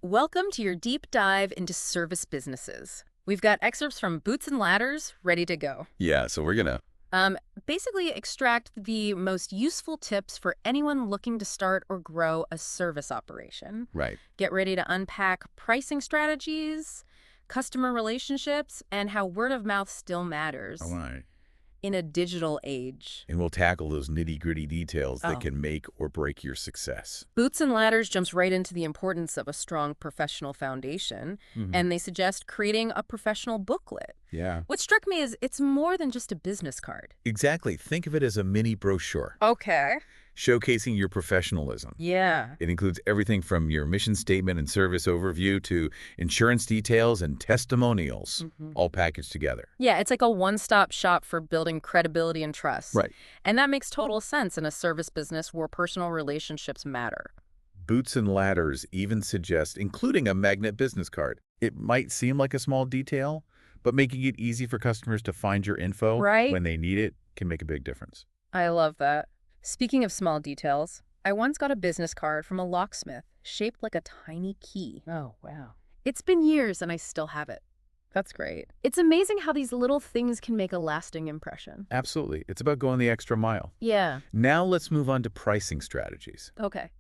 Welcome to your deep dive into service businesses. We've got excerpts from Boots and Ladders ready to go. Yeah, so we're gonna. Basically, extract the most useful tips for anyone looking to start or grow a service operation. Right. Get ready to unpack pricing strategies, customer relationships, and how word of mouth still All matters right. in a digital age. And we'll tackle those nitty-gritty details that Oh. can make or break your success. Boots and Ladders jumps right into the importance of a strong professional foundation, Mhm. and they suggest creating a professional booklet. Yeah. What struck me is it's more than just a business card. Exactly. Think of it as a mini brochure, Okay. showcasing your professionalism. Yeah. It includes everything from your mission statement and service overview to insurance details and testimonials, all packaged together. Yeah, it's like a one-stop shop for building credibility and trust. Right. And that makes total sense in a service business where personal relationships matter. Boots and Ladders even suggest including a magnet business card. It might seem like a small detail, but making it easy for customers to find your info Right? when they need it can make a big difference. I love that. Speaking of small details, I once got a business card from a locksmith shaped like a tiny key. Oh, wow. It's been years and I still have it. That's great. It's amazing how these little things can make a lasting impression. Absolutely. It's about going the extra mile. Yeah. Now let's move on to pricing strategies. Okay.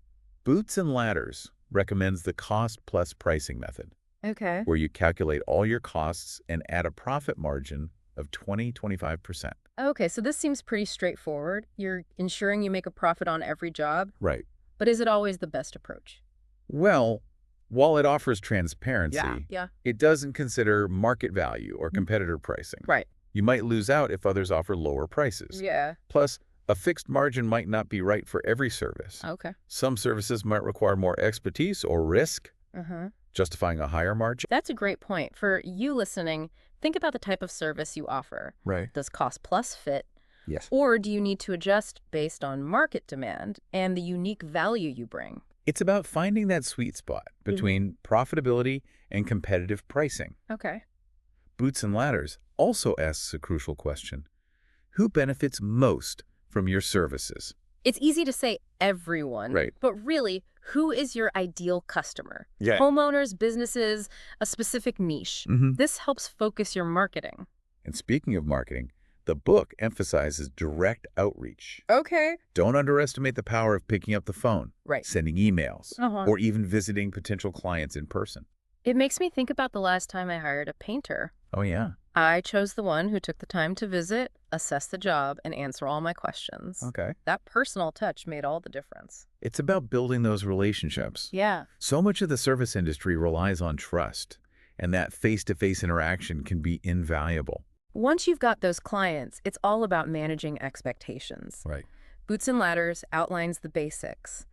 Boots and Ladders recommends the cost plus pricing method, Okay. where you calculate all your costs and add a profit margin of 20–25%. Okay, so this seems pretty straightforward. You're ensuring you make a profit on every job, Right. but is it always the best approach? Well, while it offers transparency, Yeah. it doesn't consider market value or competitor pricing. Right. You might lose out if others offer lower prices. Yeah. Plus, a fixed margin might not be right for every service. Okay. Some services might require more expertise or risk, Uh-huh. justifying a higher margin. That's a great point. For you listening, think about the type of service you offer. Right. Does cost plus fit? Yes. Or do you need to adjust based on market demand and the unique value you bring? It's about finding that sweet spot between profitability and competitive pricing. Okay. Boots and Ladders also asks a crucial question. Who benefits most from your services? It's easy to say everyone, Right. but really, who is your ideal customer? Yeah. Homeowners, businesses, a specific niche. This helps focus your marketing. And speaking of marketing, the book emphasizes direct outreach. Okay. Don't underestimate the power of picking up the phone, Right. sending emails, Uh-huh. or even visiting potential clients in person. It makes me think about the last time I hired a painter. Oh, yeah. I chose the one who took the time to visit, assess the job, and answer all my questions. Okay. That personal touch made all the difference. It's about building those relationships. Yeah. So much of the service industry relies on trust, and that face-to-face interaction can be invaluable. Once you've got those clients, it's all about managing expectations. Right. Boots and Ladders outlines the basics.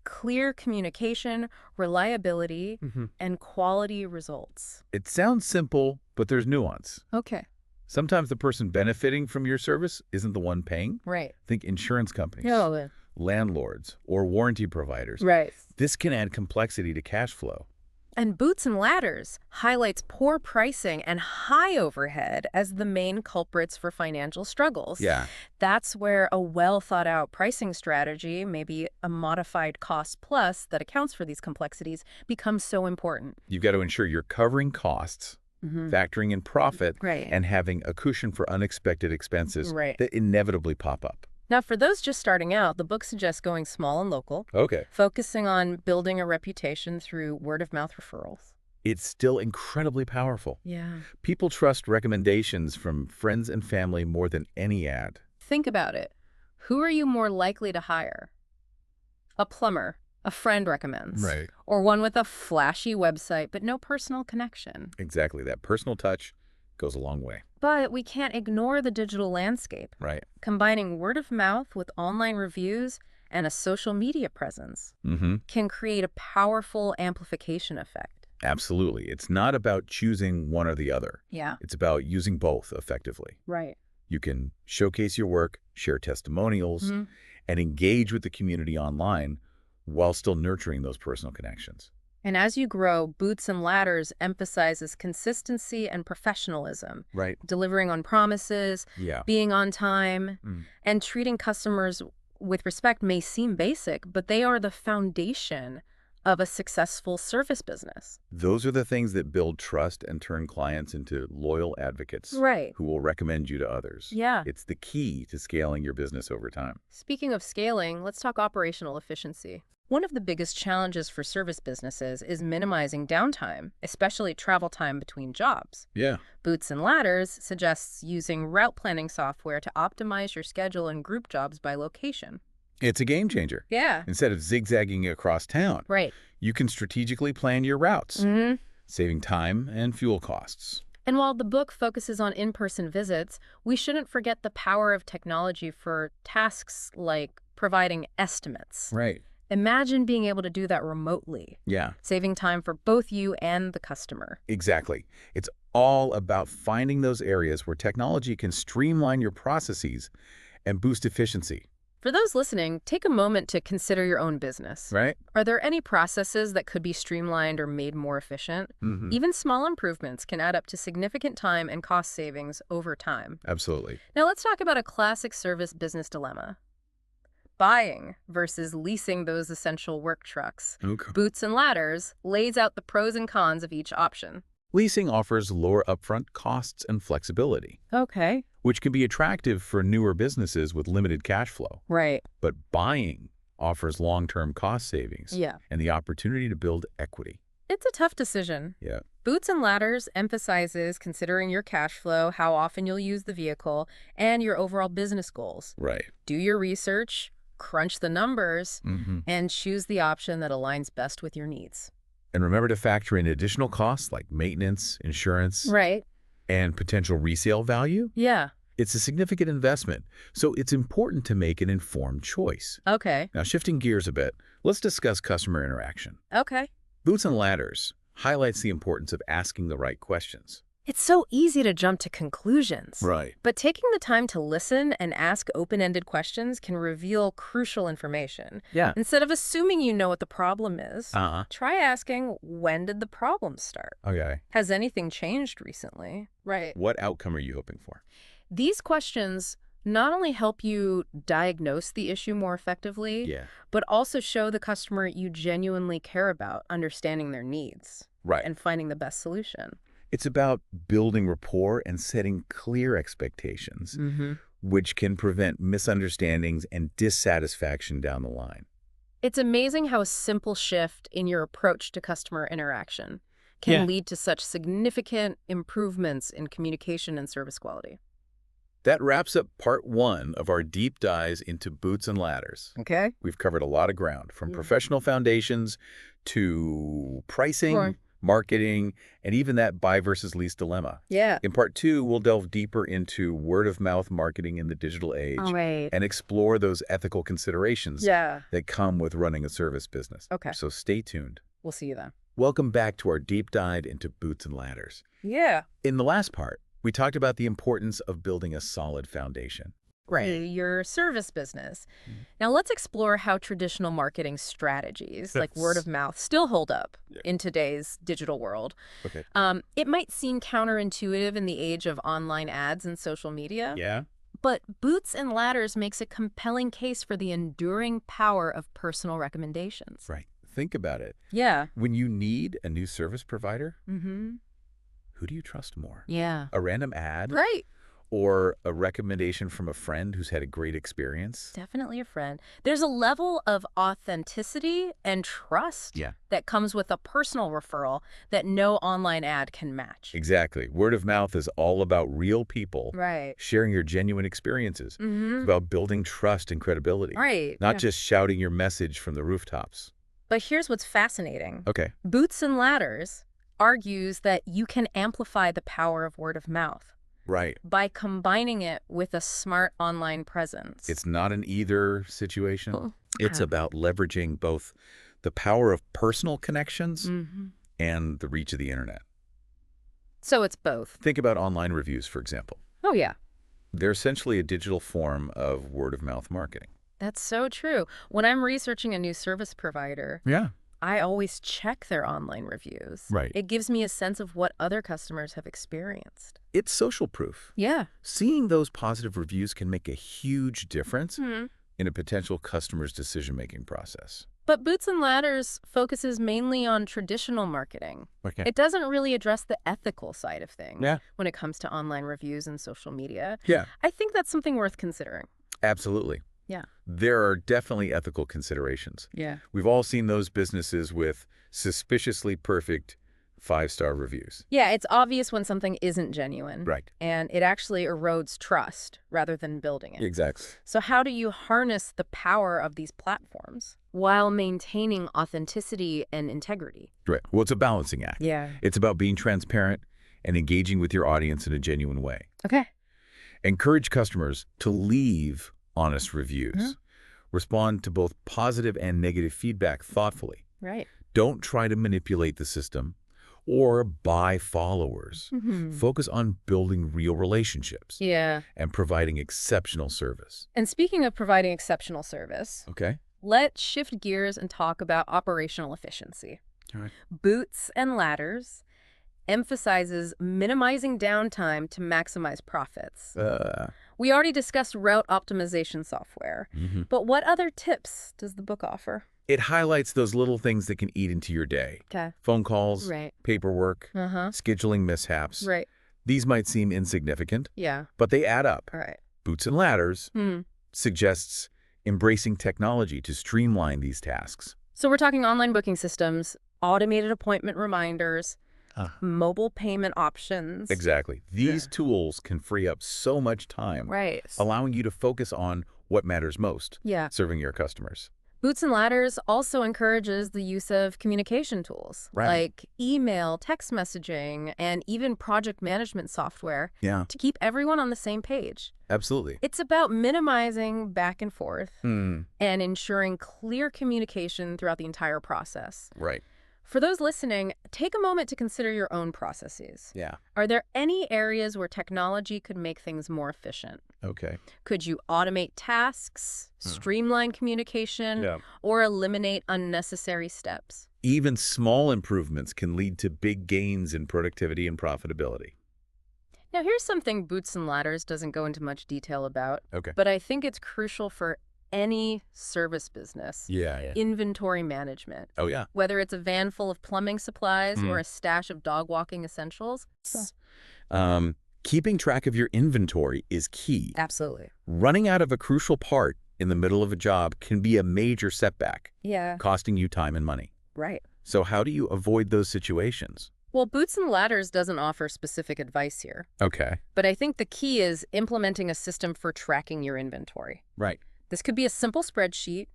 Clear communication, reliability, and quality results. It sounds simple, but there's nuance. Okay. Sometimes the person benefiting from your service isn't the one paying. Right. Think insurance companies, Yeah. landlords, or warranty providers. Right. This can add complexity to cash flow. And Boots and Ladders highlights poor pricing and high overhead as the main culprits for financial struggles. Yeah. That's where a well-thought-out pricing strategy, maybe a modified cost plus that accounts for these complexities, becomes so important. You've got to ensure you're covering costs, factoring in profit, Right. and having a cushion for unexpected expenses Right. that inevitably pop up. Now, for those just starting out, the book suggests going small and local, Okay. focusing on building a reputation through word-of-mouth referrals. It's still incredibly powerful. Yeah. People trust recommendations from friends and family more than any ad. Think about it. Who are you more likely to hire? A plumber, a friend recommends. Right. Or one with a flashy website but no personal connection. Exactly. That personal touch goes a long way. But we can't ignore the digital landscape. Right. Combining word of mouth with online reviews and a social media presence can create a powerful amplification effect. Absolutely. It's not about choosing one or the other. Yeah. It's about using both effectively. Right. You can showcase your work, share testimonials, and engage with the community online while still nurturing those personal connections. And as you grow, Boots and Ladders emphasizes consistency and professionalism, Right. delivering on promises, Yeah. being on time, and treating customers with respect may seem basic, but they are the foundation of a successful service business. Those are the things that build trust and turn clients into loyal advocates Right. who will recommend you to others. Yeah. It's the key to scaling your business over time. Speaking of scaling, let's talk operational efficiency. One of the biggest challenges for service businesses is minimizing downtime, especially travel time between jobs. Yeah. Boots and Ladders suggests using route planning software to optimize your schedule and group jobs by location. It's a game changer. Yeah. Instead of zigzagging across town, Right. you can strategically plan your routes, saving time and fuel costs. And while the book focuses on in-person visits, we shouldn't forget the power of technology for tasks like providing estimates. Right. Imagine being able to do that remotely, Yeah, saving time for both you and the customer. exactly. It's all about finding those areas where technology can streamline your processes and boost efficiency. For those listening, take a moment to consider your own business. Right? Are there any processes that could be streamlined or made more efficient? Even small improvements can add up to significant time and cost savings over time. Absolutely. Now let's talk about a classic service business dilemma. Buying versus leasing those essential work trucks. Okay. Boots and Ladders lays out the pros and cons of each option. Leasing offers lower upfront costs and flexibility, Okay. which can be attractive for newer businesses with limited cash flow. Right. But buying offers long-term cost savings Yeah. and the opportunity to build equity. It's a tough decision. Yeah. Boots and Ladders emphasizes considering your cash flow, how often you'll use the vehicle, and your overall business goals. Right. Do your research, crunch the numbers, and choose the option that aligns best with your needs. And remember to factor in additional costs like maintenance, insurance, Right. and potential resale value. Yeah. It's a significant investment, so it's important to make an informed choice. Okay. Now, shifting gears a bit, let's discuss customer interaction. Okay. Boots and Ladders highlights the importance of asking the right questions. It's so easy to jump to conclusions. Right. But taking the time to listen and ask open-ended questions can reveal crucial information. Yeah. Instead of assuming you know what the problem is, Uh-huh. try asking, when did the problem start? Okay. Has anything changed recently? Right. What outcome are you hoping for? These questions not only help you diagnose the issue more effectively, Yeah. but also show the customer you genuinely care about understanding their needs Right. and finding the best solution. It's about building rapport and setting clear expectations, which can prevent misunderstandings and dissatisfaction down the line. It's amazing how a simple shift in your approach to customer interaction can Yeah. lead to such significant improvements in communication and service quality. That wraps up part 1 of our deep dives into Boots and Ladders. Okay. We've covered a lot of ground, from professional foundations to pricing, Sure. marketing, and even that buy versus lease dilemma. Yeah. In part 2, we'll delve deeper into word-of-mouth marketing in the digital age All right. and explore those ethical considerations Yeah. that come with running a service business. Okay. So stay tuned. We'll see you then. Welcome back to our deep dive into Boots and Ladders. Yeah. In the last part, we talked about the importance of building a solid foundation. Your service business. Now let's explore how traditional marketing strategies like word of mouth still hold up in today's digital world. Okay. It might seem counterintuitive in the age of online ads and social media, Yeah? but Boots and Ladders makes a compelling case for the enduring power of personal recommendations. Right. Think about it. Yeah. When you need a new service provider, Mm-hmm. who do you trust more? Yeah. A random ad Right. or a recommendation from a friend who's had a great experience? Definitely a friend. There's a level of authenticity and trust Yeah. that comes with a personal referral that no online ad can match. Exactly. Word of mouth is all about real people Right. sharing your genuine experiences. It's Mm-hmm. about building trust and credibility, Right. not Yeah. just shouting your message from the rooftops. But here's what's fascinating. Okay. Boots and Ladders argues that you can amplify the power of word of mouth Right. by combining it with a smart online presence. It's not an either situation. Oh. It's about leveraging both the power of personal connections Mhm. and the reach of the internet. So it's both. Think about online reviews, for example. Oh, yeah. They're essentially a digital form of word-of-mouth marketing. That's so true. When I'm researching a new service provider, Yeah. I always check their online reviews. Right. It gives me a sense of what other customers have experienced. It's social proof. Yeah. Seeing those positive reviews can make a huge difference Hmm. in a potential customer's decision-making process. But Boots and Ladders focuses mainly on traditional marketing. Okay. It doesn't really address the ethical side of things Yeah. when it comes to online reviews and social media. Yeah. I think that's something worth considering. Absolutely. Yeah. There are definitely ethical considerations. Yeah. We've all seen those businesses with suspiciously perfect 5-star reviews. Yeah, it's obvious when something isn't genuine. Right. And it actually erodes trust rather than building it. Exactly. So how do you harness the power of these platforms while maintaining authenticity and integrity? Right. Well, it's a balancing act. Yeah. It's about being transparent and engaging with your audience in a genuine way. Okay. Encourage customers to leave honest reviews. Respond to both positive and negative feedback thoughtfully. Right. Don't try to manipulate the system or buy followers. Focus on building real relationships Yeah. and providing exceptional service. And speaking of providing exceptional service, Okay? let's shift gears and talk about operational efficiency. All right. Boots and Ladders emphasizes minimizing downtime to maximize profits. We already discussed route optimization software, but what other tips does the book offer? It highlights those little things that can eat into your day. Okay. Phone calls, Right. paperwork, Uh-huh. scheduling mishaps. Right. These might seem insignificant, Yeah. but they add up. All right. Boots and Ladders suggests embracing technology to streamline these tasks. So we're talking online booking systems, automated appointment reminders, mobile payment options. Exactly. These tools can free up so much time, Right. allowing you to focus on what matters most, Yeah. serving your customers. Boots and Ladders also encourages the use of communication tools like email, text messaging, and even project management software Yeah, to keep everyone on the same page. absolutely. It's about minimizing back and forth and ensuring clear communication throughout the entire process. Right. For those listening, take a moment to consider your own processes. Yeah. Are there any areas where technology could make things more efficient? Okay. Could you automate tasks, streamline communication, Yeah. or eliminate unnecessary steps? Even small improvements can lead to big gains in productivity and profitability. Now, here's something Boots and Ladders doesn't go into much detail about, Okay. but I think it's crucial for any service business. Yeah. Inventory management. Oh, yeah. Whether it's a van full of plumbing supplies or a stash of dog walking essentials. Keeping track of your inventory is key. Absolutely. Running out of a crucial part in the middle of a job can be a major setback, Yeah. costing you time and money. Right. So how do you avoid those situations? Well, Boots and Ladders doesn't offer specific advice here, Okay. but I think the key is implementing a system for tracking your inventory. Right. This could be a simple spreadsheet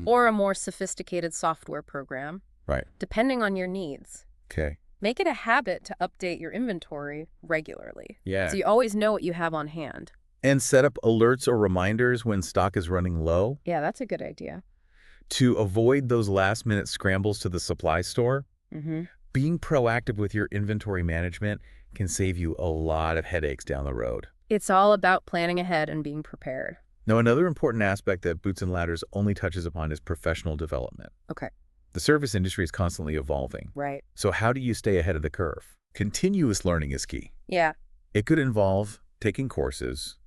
or a more sophisticated software program, Right. depending on your needs. Okay. Make it a habit to update your inventory regularly, Yeah. so you always know what you have on hand. And set up alerts or reminders when stock is running low Yeah, that's a good idea. to avoid those last-minute scrambles to the supply store. Being proactive with your inventory management can save you a lot of headaches down the road. It's all about planning ahead and being prepared. Now, another important aspect that Boots and Ladders only touches upon is professional development. Okay. The service industry is constantly evolving. Right. So how do you stay ahead of the curve? Continuous learning is key. Yeah. It could involve taking courses,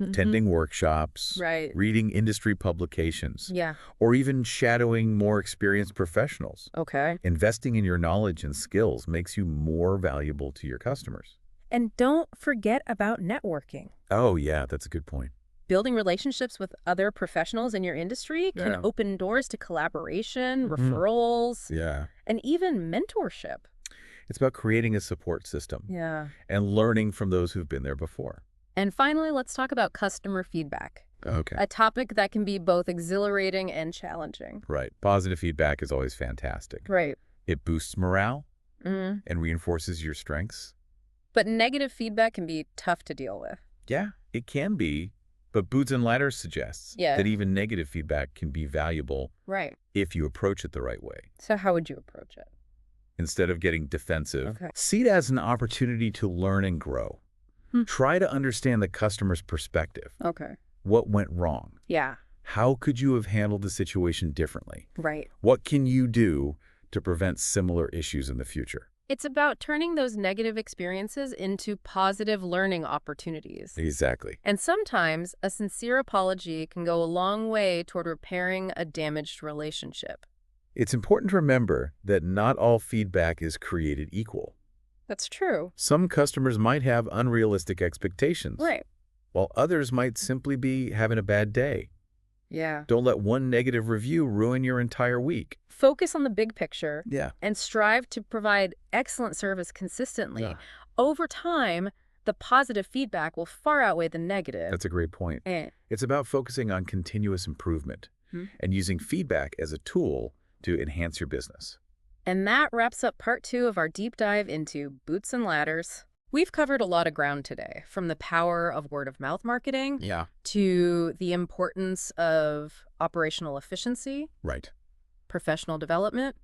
attending workshops, Right. reading industry publications, Yeah. or even shadowing more experienced professionals. Okay. Investing in your knowledge and skills makes you more valuable to your customers. And don't forget about networking. Oh, yeah, that's a good point. Building relationships with other professionals in your industry can Yeah. open doors to collaboration, referrals, Yeah. and even mentorship. It's about creating a support system Yeah. and learning from those who've been there before. And finally, let's talk about customer feedback, Okay. a topic that can be both exhilarating and challenging. Right. Positive feedback is always fantastic. Right. It boosts morale Mm. and reinforces your strengths. But negative feedback can be tough to deal with. Yeah, it can be. But Boots and Ladders suggests that even negative feedback can be valuable Right. if you approach it the right way. So how would you approach it? Instead of getting defensive, Okay. see it as an opportunity to learn and grow. Try to understand the customer's perspective. Okay. What went wrong? Yeah. How could you have handled the situation differently? Right. What can you do to prevent similar issues in the future? It's about turning those negative experiences into positive learning opportunities. Exactly. And sometimes a sincere apology can go a long way toward repairing a damaged relationship. It's important to remember that not all feedback is created equal. That's true. Some customers might have unrealistic expectations, Right. while others might simply be having a bad day. Yeah. Don't let one negative review ruin your entire week. Focus on the big picture Yeah. and strive to provide excellent service consistently. Yeah. Over time, the positive feedback will far outweigh the negative. That's a great point. Eh. It's about focusing on continuous improvement and using feedback as a tool to enhance your business. And that wraps up part 2 of our deep dive into boots and ladders. We've covered a lot of ground today, from the power of word-of-mouth marketing to the importance of operational efficiency, Right. professional development,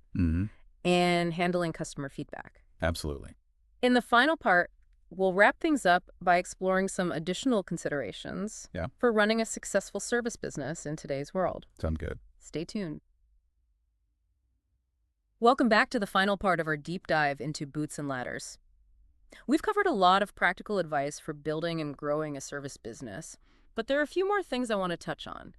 and handling customer feedback. Absolutely. In the final part, we'll wrap things up by exploring some additional considerations for running a successful service business in today's world. Sound good. Stay tuned. Welcome back to the final part of our deep dive into boots and ladders. We've covered a lot of practical advice for building and growing a service business, but there are a few more things I want to touch on.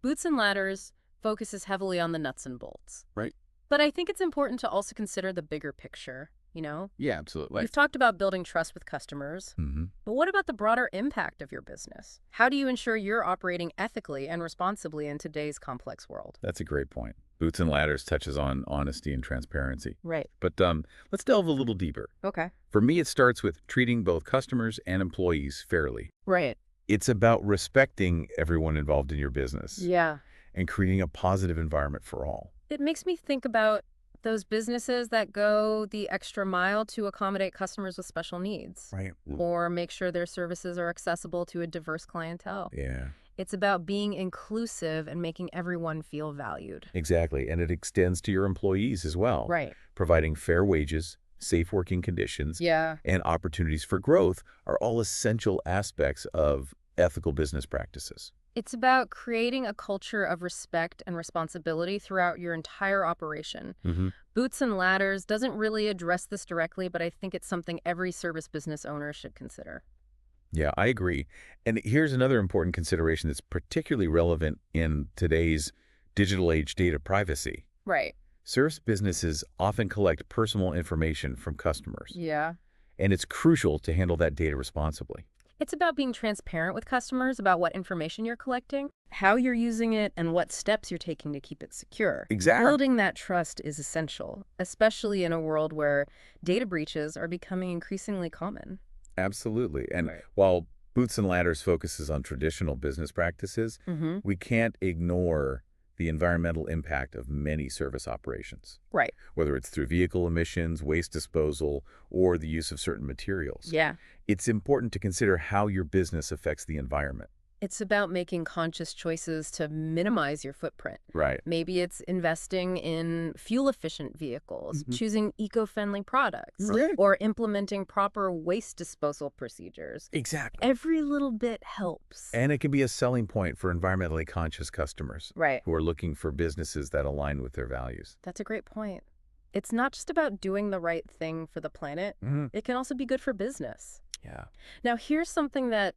Boots and ladders focuses heavily on the nuts and bolts. Right. But I think it's important to also consider the bigger picture, you know? Yeah, absolutely. We've talked about building trust with customers, but what about the broader impact of your business? How do you ensure you're operating ethically and responsibly in today's complex world? That's a great point. Boots and ladders touches on honesty and transparency. Right. But let's delve a little deeper. Okay. For me, it starts with treating both customers and employees fairly. Right. It's about respecting everyone involved in your business Yeah. and creating a positive environment for all. It makes me think about those businesses that go the extra mile to accommodate customers with special needs. Right. Or make sure their services are accessible to a diverse clientele. Yeah. It's about being inclusive and making everyone feel valued. Exactly. And it extends to your employees as well. Right. Providing fair wages, safe working conditions, and opportunities for growth are all essential aspects of ethical business practices. It's about creating a culture of respect and responsibility throughout your entire operation. Boots and ladders doesn't really address this directly, but I think it's something every service business owner should consider. Yeah, I agree. And here's another important consideration that's particularly relevant in today's digital age: data privacy. Right. Service businesses often collect personal information from customers. Yeah. And it's crucial to handle that data responsibly. It's about being transparent with customers about what information you're collecting, how you're using it, and what steps you're taking to keep it secure. Exactly. Building that trust is essential, especially in a world where data breaches are becoming increasingly common. Absolutely. And while Boots and Ladders focuses on traditional business practices, we can't ignore the environmental impact of many service operations. Right. Whether it's through vehicle emissions, waste disposal, or the use of certain materials. Yeah. It's important to consider how your business affects the environment. It's about making conscious choices to minimize your footprint. Right. Maybe it's investing in fuel-efficient vehicles, choosing eco-friendly products, or implementing proper waste disposal procedures. Exactly. Every little bit helps. And it can be a selling point for environmentally conscious customers who are looking for businesses that align with their values. That's a great point. It's not just about doing the right thing for the planet. It can also be good for business. Yeah. Now, here's something that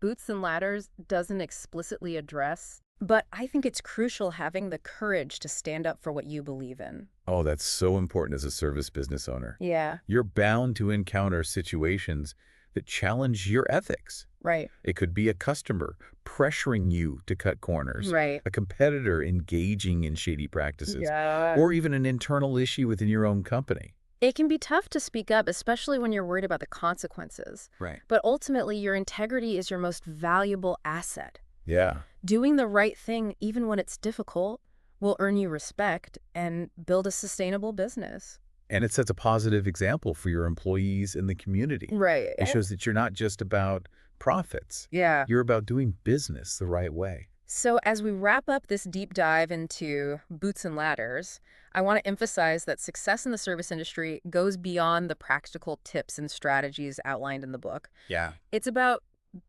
Boots and Ladders doesn't explicitly address, but I think it's crucial having the courage to stand up for what you believe in. Oh, that's so important as a service business owner. Yeah. You're bound to encounter situations that challenge your ethics. Right. It could be a customer pressuring you to cut corners, Right. a competitor engaging in shady practices, Yeah. or even an internal issue within your own company. It can be tough to speak up, especially when you're worried about the consequences. Right. But ultimately, your integrity is your most valuable asset. Yeah. Doing the right thing, even when it's difficult, will earn you respect and build a sustainable business. And it sets a positive example for your employees and the community. Right. It shows that you're not just about profits. Yeah. You're about doing business the right way. So as we wrap up this deep dive into Boots and Ladders, I want to emphasize that success in the service industry goes beyond the practical tips and strategies outlined in the book. Yeah. It's about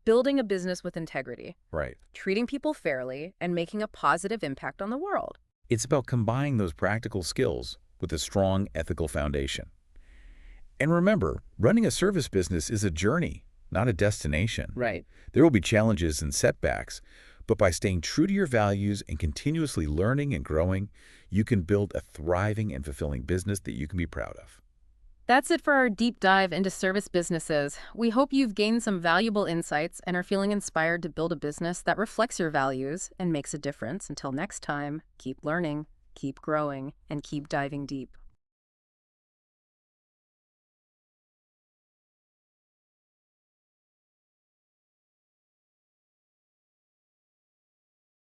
building a business with integrity, Right. treating people fairly, and making a positive impact on the world. It's about combining those practical skills with a strong ethical foundation. And remember, running a service business is a journey, not a destination. Right. There will be challenges and setbacks, but by staying true to your values and continuously learning and growing, you can build a thriving and fulfilling business that you can be proud of. That's it for our deep dive into service businesses. We hope you've gained some valuable insights and are feeling inspired to build a business that reflects your values and makes a difference. Until next time, keep learning, keep growing, and keep diving deep.